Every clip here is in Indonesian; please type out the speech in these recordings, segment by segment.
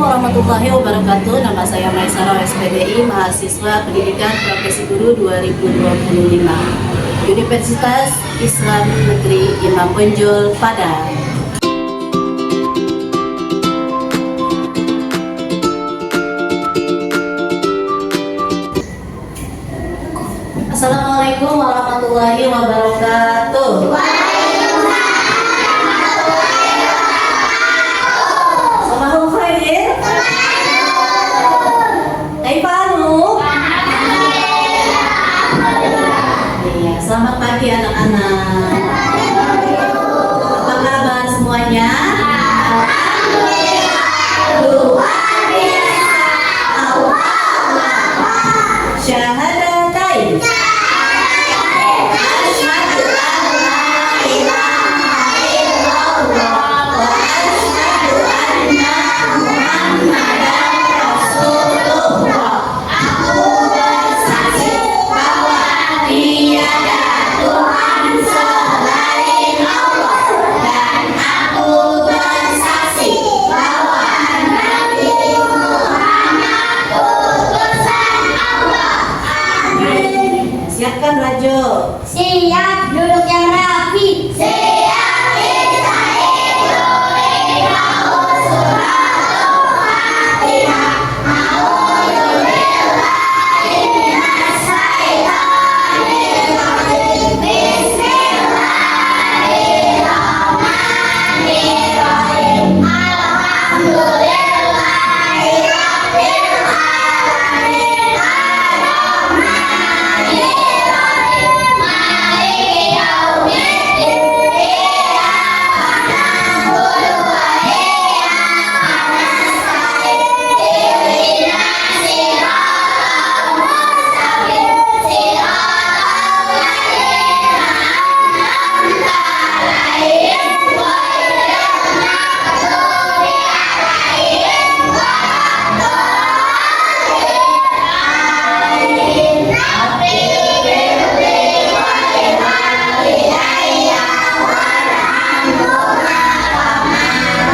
warahmatullahi wabarakatuh. Nama saya Maisarah SPDI, mahasiswa pendidikan profesi guru 2025, Universitas Islam Negeri Imam Bonjol, Padang. Assalamualaikum warahmatullahi wabarakatuh. Selamat pagi anak-anak. Apa kabar semuanya? Luar biasa. Syahadatain. Asyhadu an la ilaha illallah wa asyhadu anna Muhammadan Rasulullah. Aku bersaksi bahwa tiada Tuhan selain Allah, dan aku bersaksi bahwa Nabi Muhammad utusan Allah. Amin. Siapkan Rajo. Siap, duduk yang rapi. Siap, kita ikuti suratul Fatihah. A'udzubillahi minas syaitonir rajim. Bismillahirrahmanirrahim. Alhamdulillahi rabbil alamin. Ar-Rahmanirrahim. Maliki yaumiddin. Iyyaka na'budu wa iyyaka nasta'in. Ihdinas siratal mustaqim. Siratal ladzina an'amta 'alaihim ghairil maghdubi 'alaihim waladdallin. Rabbil firli walidayya warhamhuma kama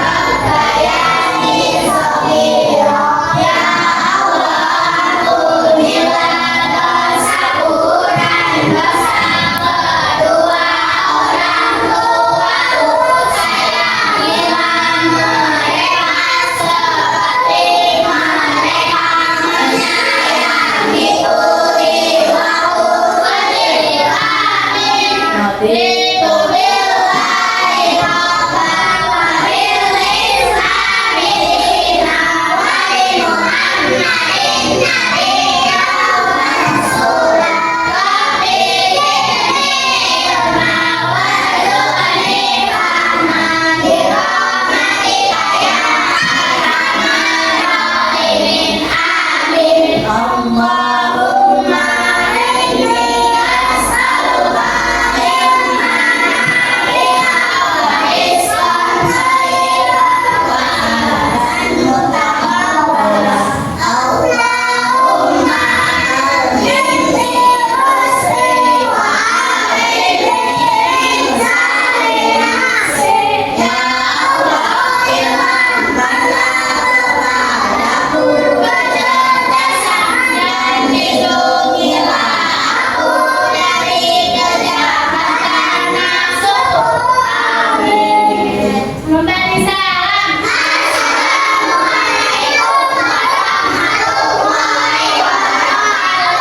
rabbayani shaghira. Ya Allah, ampunilah dosaku dan dosa kedua orang tuaku. Sayangilah mereka seperti mereka menyayangiku. Jiwaku berdiri. Amin. Raditu billahi rabban wa bil islami dinan wa bi Muhammadin nabiyyan wa rasulan. Rabbi zidni ilma warzuqni fahma birahmatika ya arhamar rahimin. Amin. Allahumma inni as'aluka ilman nafi'an wa rizqan thayyiban wa amalan mutaqabbalan. Allahumma alhimni rusdi wa a'inni min syarri nafsi. Ya Allah, ilhamkanlah kepadaku kecerdasan dan lindungilah aku dari kejahatan nafsuku. Amin. Memberi salam. Assalamualaikum warahmatullahi wabarakatuh.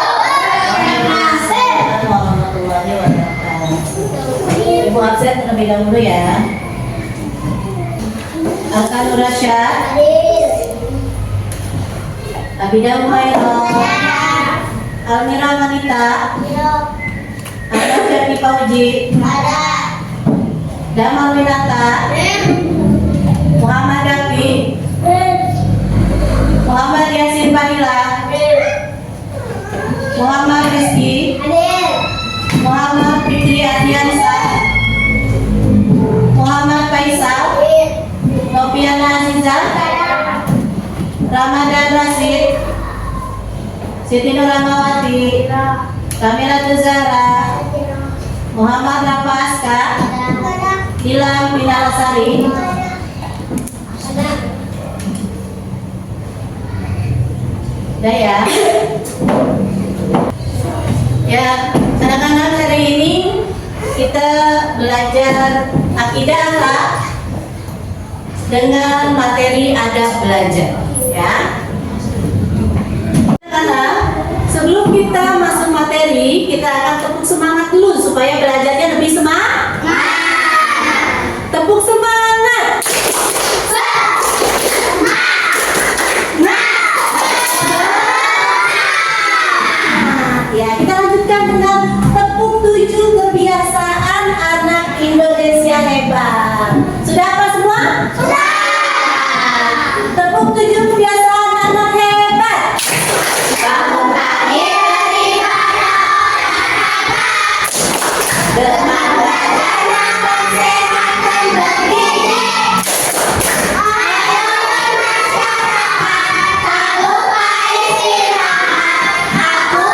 Warahmatullahi wabarakatuh. Ibu absen terlebih dahulu ya. Arkanur Rasyad, Abidah Muhairah, Almira Manita, Ada Ferdi Pauji, Damal Winata, Muhammad Dafi, Muhammad Yasin Fadila, Muhammad Rizki, Muhammad Fitri Adiansa, Muhammad Faisal, Noviana Azizah, Ramadan Rasid, Siti Nurahmawati, Kamila Tuzara, Muhammad Rafa Aska, Ilham Pinalasari, Udah ya. Ya, anak-anak, hari ini kita belajar akidah akhlak dengan materi adab belajar, ya. Anak-anak, sebelum kita masuk materi, kita akan tepuk semangat dulu supaya belajarnya lebih semangat. Tepuk semangat. Ya, kita lanjutkan dengan tepuk 7 kebiasaan anak Indonesia hebat. Sudah apa semua? Sudah. Tepuk 7 kebiasaan anak hebat. Bangun pagi daripada olahraga. Demam belajar yang sehat dan bergizi. Ayo bermasyarakat, tak lupa istirahat. Aku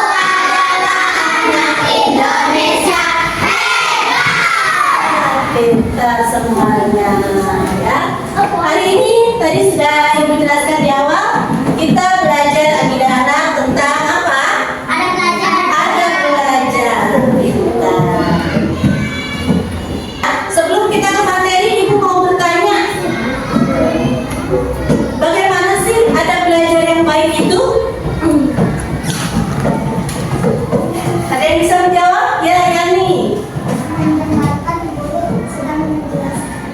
Indonesia hebat. Pintar semuanya, ya. Hari ini tadi sudah Ibu jelaskan di awal, kita belajar akidah anak tentang apa? Adab belajar. Pintar. Sebelum kita ke materi, Ibu mau bertanya, bagaimana sih adab belajar yang baik itu? Ada yang bisa menjawab? Ya, Yani.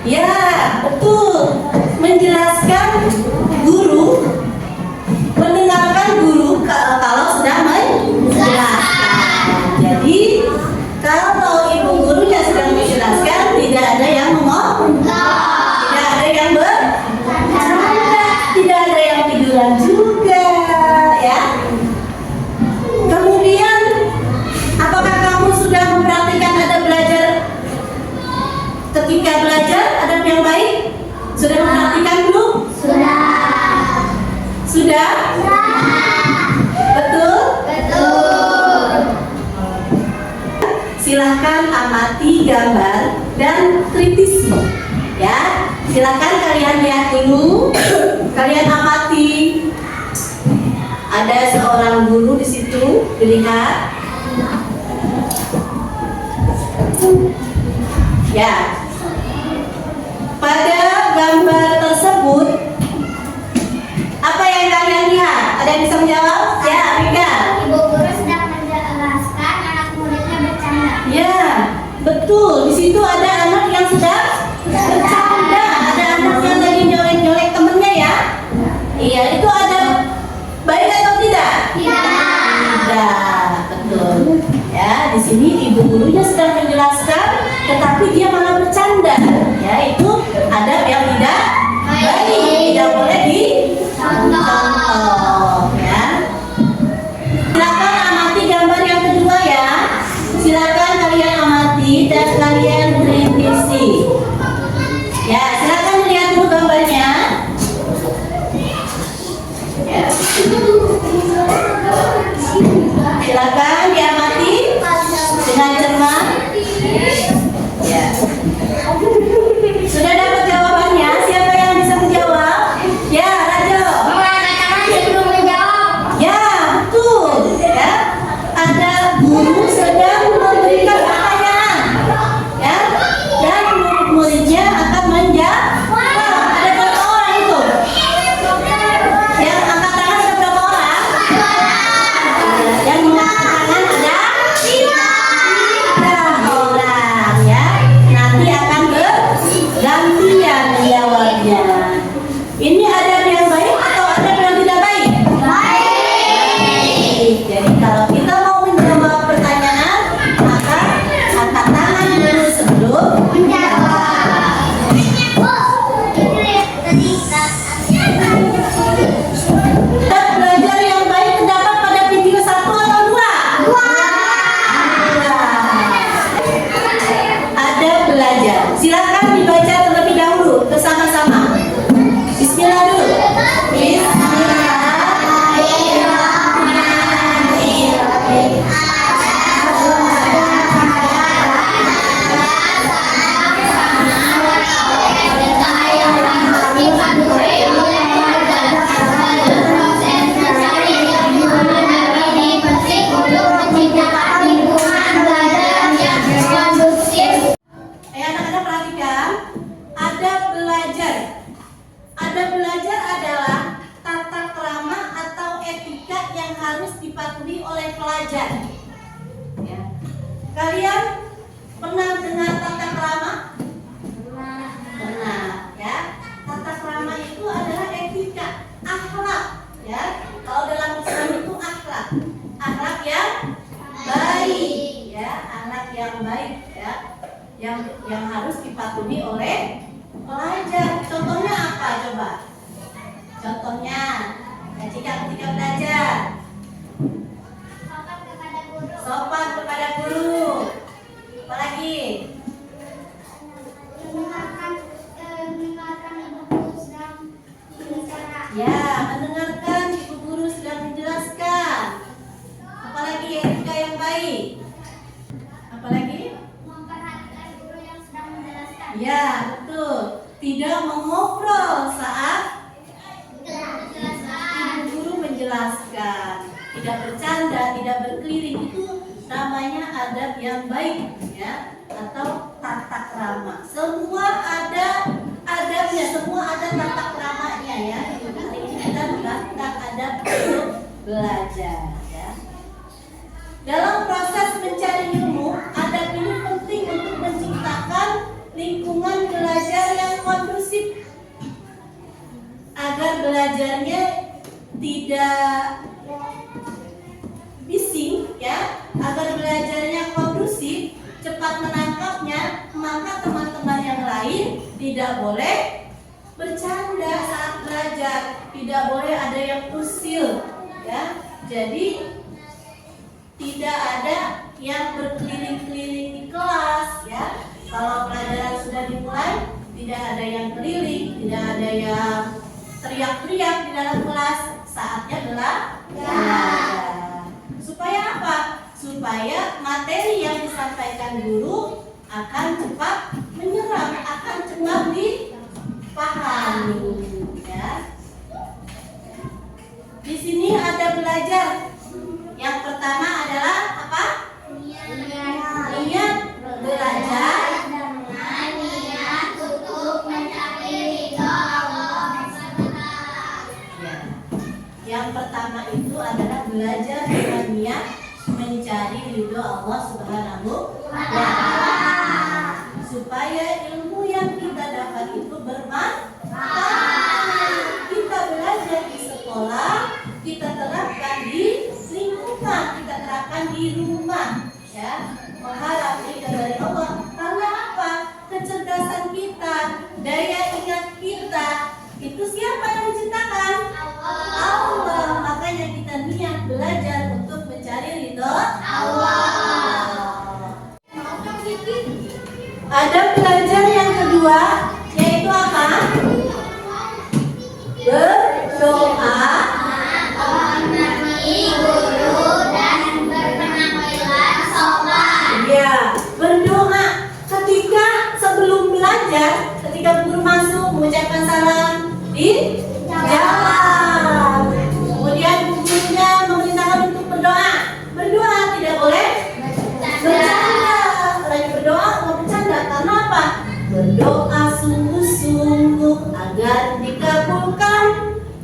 Ya, betul. Menjelaskan guru, mendengarkan guru kalau sedang menjelaskan. Jadi, kalau ibu gurunya sedang menjelaskan, tidak ada yang ngomong, tidak ada yang bercanda, tidak ada yang tiduran juga, ya. Kemudian, apakah kamu sudah mempraktikkan adab belajar ketika belajar adab yang baik? Sudah mempraktikkan belum? Sudah? Betul? Silahkan amati gambar dan kritisi, ya. Silahkan kalian lihat dulu, kalian amati. Ada seorang guru di situ, dilihat. Ya. Pada gambar tersebut, apa yang kalian lihat? Ada yang bisa menjawab? Ya, Rika. Ibu guru sedang menjelaskan, anak muridnya bercanda. Ya, betul. Di situ ada anak yang sedang bercanda, ada anak yang lagi nyolek-nyolek temennya, ya. Iya, itu ada baik atau tidak? Tidak, betul. Ya, di sini ibu gurunya sedang menjelaskan, tetapi dia malah bercanda. Ya, itu adab yang tidak baik, tidak boleh dicontoh, ya. Silakan amati gambar yang kedua, ya. Silakan kalian amati dan kalian kritisi. Ya, silakan lihat dulu gambarnya. Ya. Silakan diamati dengan cermat. Ya. Sudah dapat jawabannya? Siapa yang bisa menjawab? Ya, Rajo. Ya, betul. Ya, ada guru sedang memberikan pertanyaan, ya, dan murid-muridnya akan menjawab. Ada berapa orang itu? Yang angkat tangan ada berapa orang? Yang mengangkat tangan ada 3 orang, ya. Nanti akan bergantian menjawabnya. Ini adab yang baik atau adab yang tidak baik? Baik. Jadi kalau kita mau menjawab pertanyaan, maka angkat tangan dulu sebelum menjawab. Adab belajar yang baik terdapat pada video 1 atau 2? Adab belajar. Silakan dibaca terlebih dahulu bersama-sama. Bismillah dulu. belajar. Ya. Kalian pernah dengar tata krama? Pernah, ya. Tata krama itu adalah etika, akhlak, ya. Kalau dalam Islam itu akhlak yang baik, ya, akhlak yang baik, ya, yang harus dipatuhi oleh pelajar. Contohnya apa coba? Contohnya, ketika belajar, sopan kepada guru. Apalagi? Mendengarkan ibu guru sedang berbicara. Ya, mendengarkan ibu guru sedang menjelaskan. Apalagi etika yang baik? Apalagi? Memperhatikan guru yang sedang menjelaskan. Ya, betul. Tidak mengobrol saat ibu guru menjelaskan. Tidak bercanda, tidak berkeliling, itu namanya adab yang baik, ya, atau tata krama. Semua ada adabnya, semua ada tata kramanya, ya. Hari ini kita membahas tentang adab untuk belajar, ya. Dalam proses mencari ilmu, adab ini penting untuk menciptakan lingkungan belajar yang kondusif agar belajarnya tidak bising, ya, agar belajarnya kondusif, cepat menangkapnya. Maka teman-teman yang lain tidak boleh bercanda saat belajar, tidak boleh ada yang usil, ya. Jadi tidak ada yang berkeliling-keliling di kelas, ya. Kalau pelajaran sudah dimulai, tidak ada yang keliling, tidak ada yang teriak-teriak di dalam kelas. Saatnya belajar. Supaya apa? Supaya materi yang disampaikan guru akan cepat menyerap, akan cepat dipahami, ya. Di sini ada belajar. Yang pertama adalah apa? Niat belajar. Yang pertama itu adalah belajar dengan niat mencari ridho Allah Subhanahu wa Ta'ala, supaya ilmu yang kita dapat itu bermanfaat. Kita belajar di sekolah, kita terapkan di lingkungan, kita terapkan di rumah, ya, mengharap ridho dari Allah. Karena apa? Kecerdasan kita, daya ingat kita, itu siapa yang menciptakan? Allah. Makanya kita niat belajar untuk mencari ridho Allah. Ada belajar yang kedua, yaitu apa? Berdoa, ya, berdoa ketika sebelum belajar, ketika guru masuk mengucapkan salam di jalan. Kemudian gurunya memerintahkan untuk berdoa. Berdoa tidak boleh bercanda. Lagi berdoa nggak bercanda. Karena apa? Berdoa sungguh-sungguh agar dikabulkan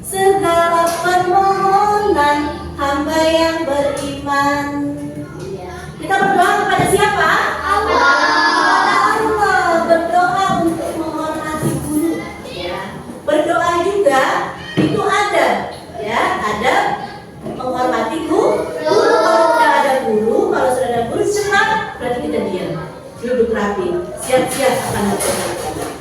segala permohonan hamba yang beriman. Kita berdoa kepada siapa? Allah. Kepada Allah. Berdoa untuk menghormati guru, ya. Berdoa juga itu ada, ya, ada menghormati guru. Kalau sudah ada guru, cepat berarti kita diam, duduk rapi, siap-siap akan berpenampilan.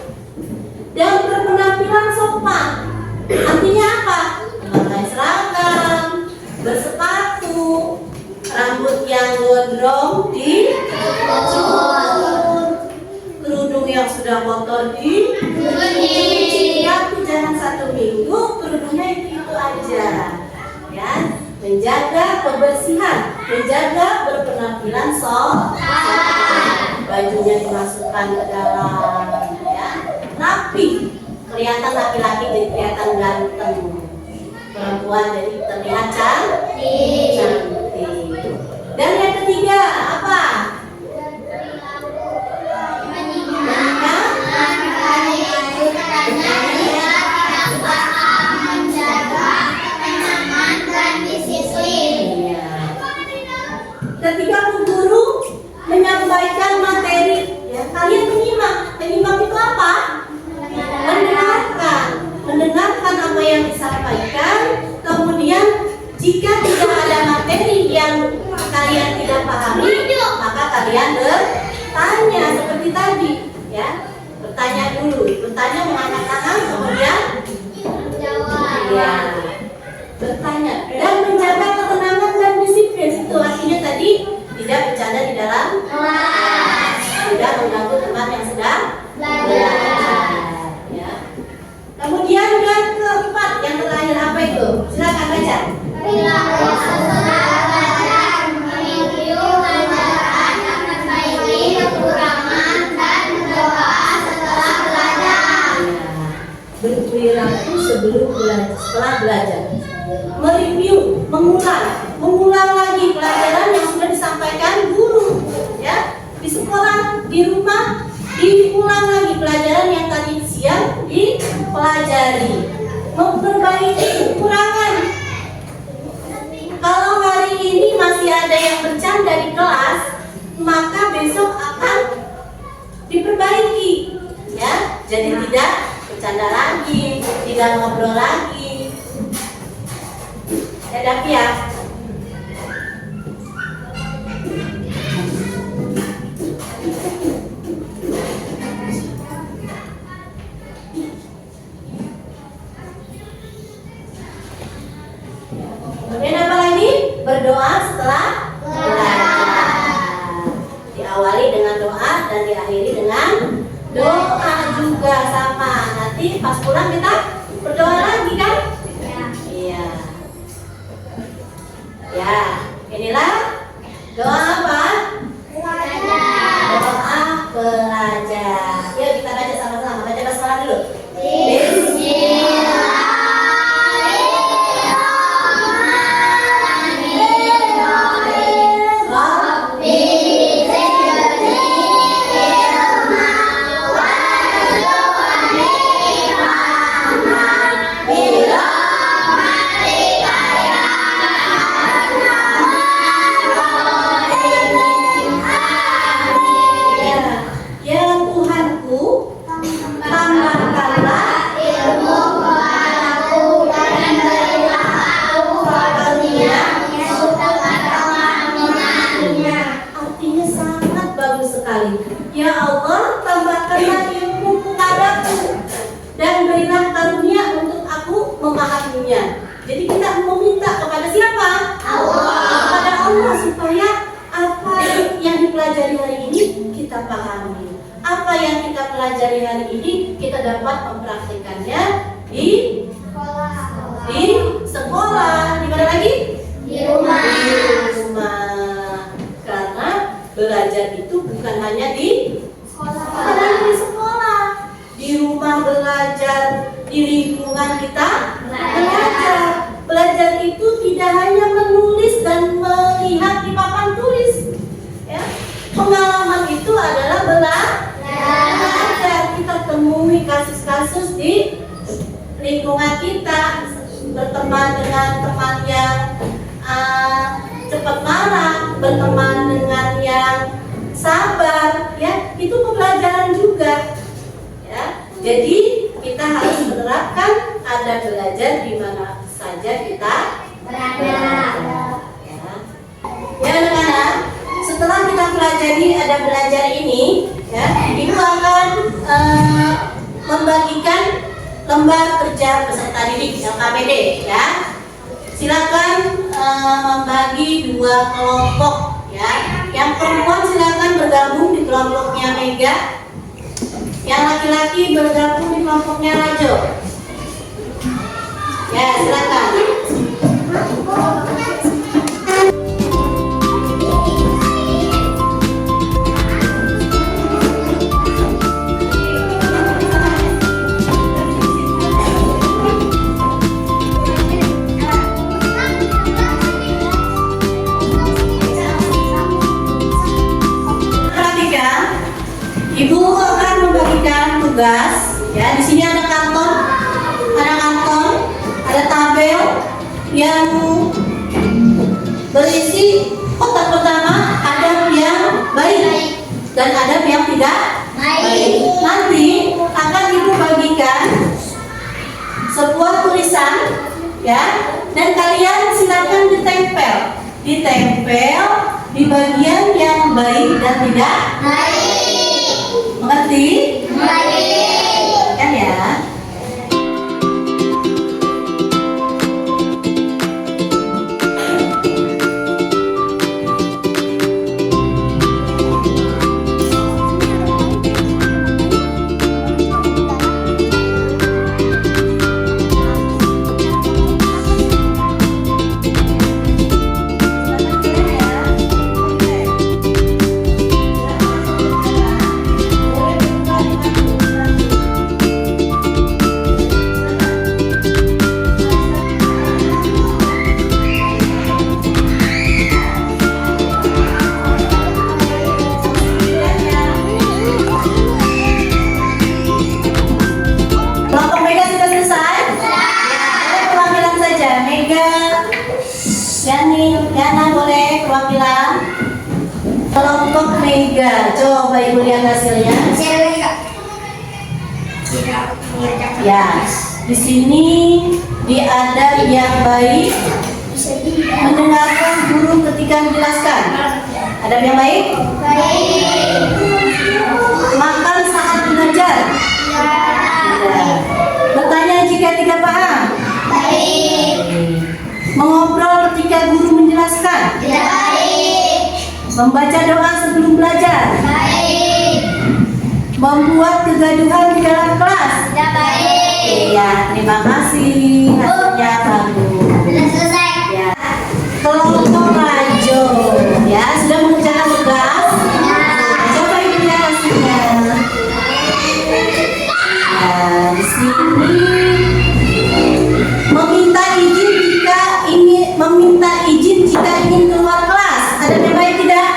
Dan berpenampilan sopan, artinya apa? Memakai seragam, bersepatu, rambut yang gondrong dicukur, kerudung yang sudah kotor dicuci. Tapi jangan 1 minggu kerudungnya itu aja, ya. Menjaga kebersihan, menjaga berpenampilan sopan, bajunya dimasukkan ke dalam, ya, rapi, kelihatan laki-laki jadi kelihatan ganteng, perempuan jadi terlihat cantik. Dan yang ketiga apa? disampaikan. Kemudian jika tidak ada materi yang kalian tidak pahami, maka kalian bertanya seperti tadi, ya. Bertanya dulu, bertanya mengangkat tangan, kemudian ya, bertanya dan menjaga ketenangan dan disiplin. Itu artinya tadi tidak bercanda di dalam kelas, tidak mengganggu teman yang sedang belajar. Ya. Kemudian yang keempat, yang terakhir apa itu? Silakan baca. Berperilaku setelah belajar. Mereview, mengulang lagi pelajaran yang sudah disampaikan guru, ya. Di sekolah, di rumah, diulang lagi pelajaran yang tadi siang dipelajari. Memperbaiki kekurangan. Kalau hari ini masih ada yang bercanda di kelas, maka besok akan diperbaiki, ya. Jadi tidak bercanda lagi, tidak ngobrol lagi. Ya, tapi ya. Kemudian apa lagi? Berdoa setelah belajar. Diawali dengan doa dan diakhiri dengan doa juga sama. Nanti pas pulang kita berdoa lagi kan? Iya. Ya, inilah doa apa? Doa belajar. Yuk kita baca sama-sama. Baca basmalah dulu. Ya Allah, tambahkanlah ilmu kepadaku dan berilah karunia untuk aku memahaminya. Jadi kita meminta kepada siapa? Allah. Kepada Allah supaya apa yang dipelajari hari ini kita pahami. Apa yang kita pelajari hari ini kita dapat mempraktikannya di sekolah. Di mana lagi? Di rumah. Di rumah. Karena belajar itu bukan hanya di sekolah, di rumah belajar, di lingkungan kita belajar. Belajar itu tidak hanya menulis dan melihat di papan tulis, ya. Pengalaman itu adalah belajar. Kita temui kasus-kasus di lingkungan kita, berteman dengan teman yang cepat marah, berteman dengan yang sabar, ya, itu pembelajaran juga, ya. Jadi kita harus menerapkan ada belajar di mana saja kita berada, ya. Ya anak-anak, setelah kita pelajari ada belajar ini, ya, ibu akan membagikan lembar kerja peserta didik yang KBD, ya. Silakan membagi dua kelompok, ya. Yang perempuan silakan bergabung di kelompoknya Mega. Yang laki-laki bergabung di kelompoknya Rajo. Ya, silakan. Ibu akan membagikan tugas, ya. Di sini ada kantong, ada tabel yang berisi kotak pertama ada yang baik dan ada yang tidak baik. Nanti akan ibu bagikan sebuah tulisan, ya, dan kalian silakan ditempel di bagian yang baik dan tidak Baik. mengerti, Baik. kan ya? Kelompok Mega sudah selesai? Boleh perwakilan saja. Mega, Yani, Yana boleh perwakilan. Kelompok Mega, coba Ibu lihat hasilnya. Ya, di sini di adab yang baik mendengarkan guru ketika menjelaskan. Adab yang baik, makan saat belajar. Ya. Bertanya jika tidak paham. Mengobrol ketika guru menjelaskan. Membaca doa sebelum belajar. Membuat kegaduhan di dalam kelas. Iya, terima kasih. Hasilnya bagus. Ya. Kelompok Rajo, ya, sudah mengerjakan tugas. Coba Ibu lihat hasilnya. Nah, di sini meminta izin jika ingin keluar kelas. Ada yang baik tidak?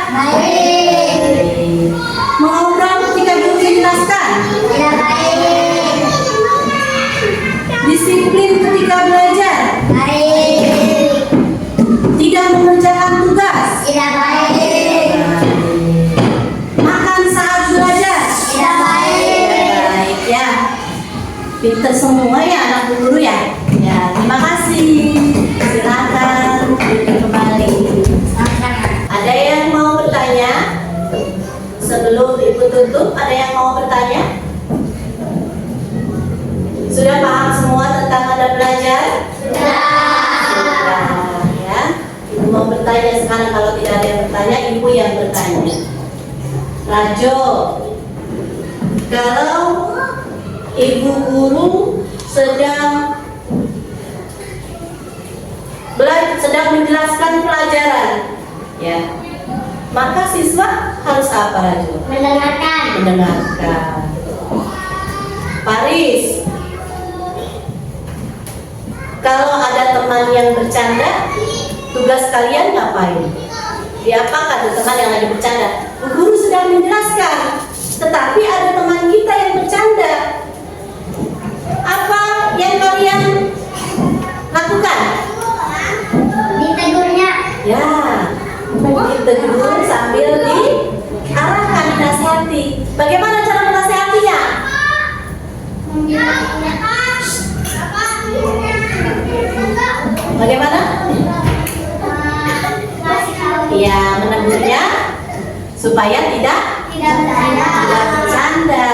Mengobrol ketika guru menjelaskan. Disiplin ketika belajar. Tidak mengerjakan tugas. Makan saat belajar. Baik ya. Pinter semua ya anak guru ya. Ya, terima kasih. Silakan duduk kembali. Ada yang mau bertanya? Sebelum Ibu tutup, ada yang mau bertanya? Sudah paham semua tentang adab belajar? Sudah, ya. Ibu mau bertanya sekarang. Kalau tidak ada yang bertanya, Ibu yang bertanya. Rajo, kalau Ibu guru sedang menjelaskan pelajaran, ya, maka siswa harus apa, Rajo? Mendengarkan. Paris, kalau ada teman yang bercanda, tugas kalian ngapain? Diapakan tuh teman yang lagi bercanda? Bu guru sedang menjelaskan, tetapi ada teman kita yang bercanda. Apa yang kalian lakukan? Ya, ditegur sambil diarahkan, dinasihati. Bagaimana cara menasihatinya? Bagaimana? Ya, menegurnya supaya tidak bercanda,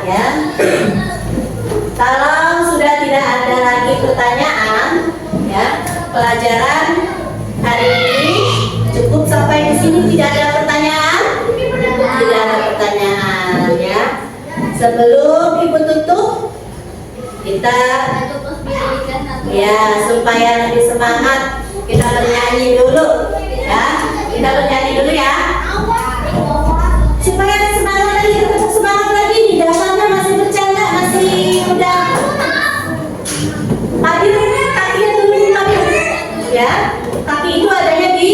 ya. Kalau sudah tidak ada lagi pertanyaan, ya, pelajaran hari ini cukup sampai di sini. Tidak ada pertanyaan? Tidak ada pertanyaan, ya. Sebelum Ibu tutup, kita, ya, supaya lebih semangat, kita bernyanyi dulu, ya. Kita bernyanyi dulu ya, supaya ada semangat lagi, tetap semangat lagi. Di dasarnya masih bercanda, masih udah. Hadir, kakinya turunin hadir, ya. Kaki itu adanya di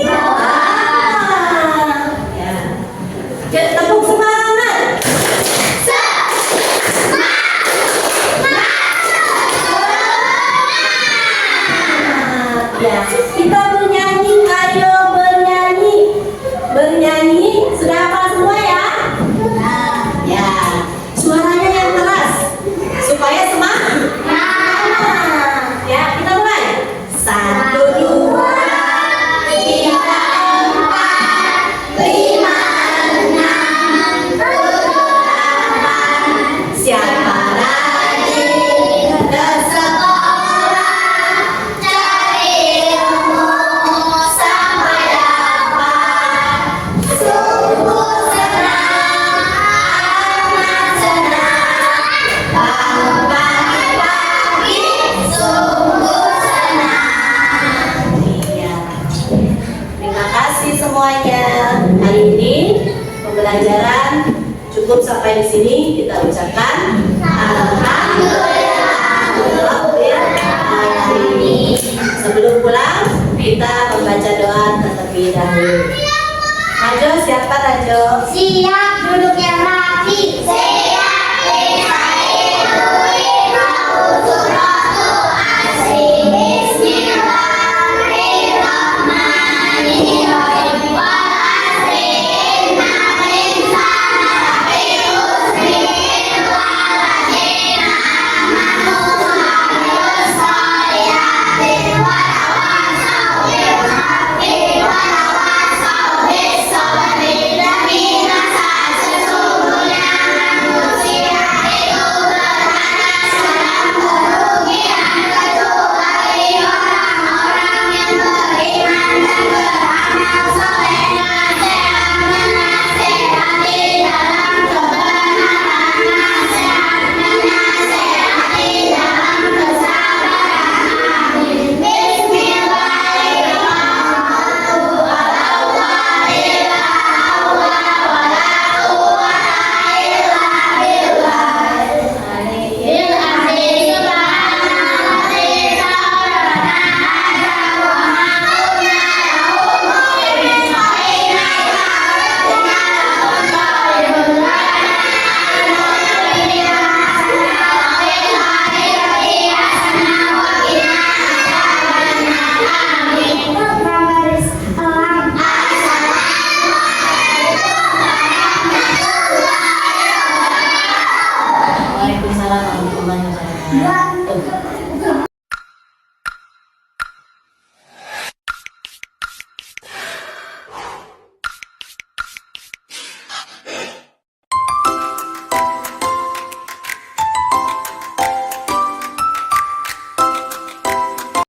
bawah. Ya. Tepuk semangat. Ya, kita bernyanyi, ayo bernyanyi. Bernyanyi, sudah hafal semua ya? Ya, suaranya yang keras supaya semangat. pembelajaran cukup sampai di sini. Kita ucapkan Alhamdulillah. Sebelum pulang kita membaca doa terlebih dahulu. Rajo, siapa Rajo? Siap, duduk yang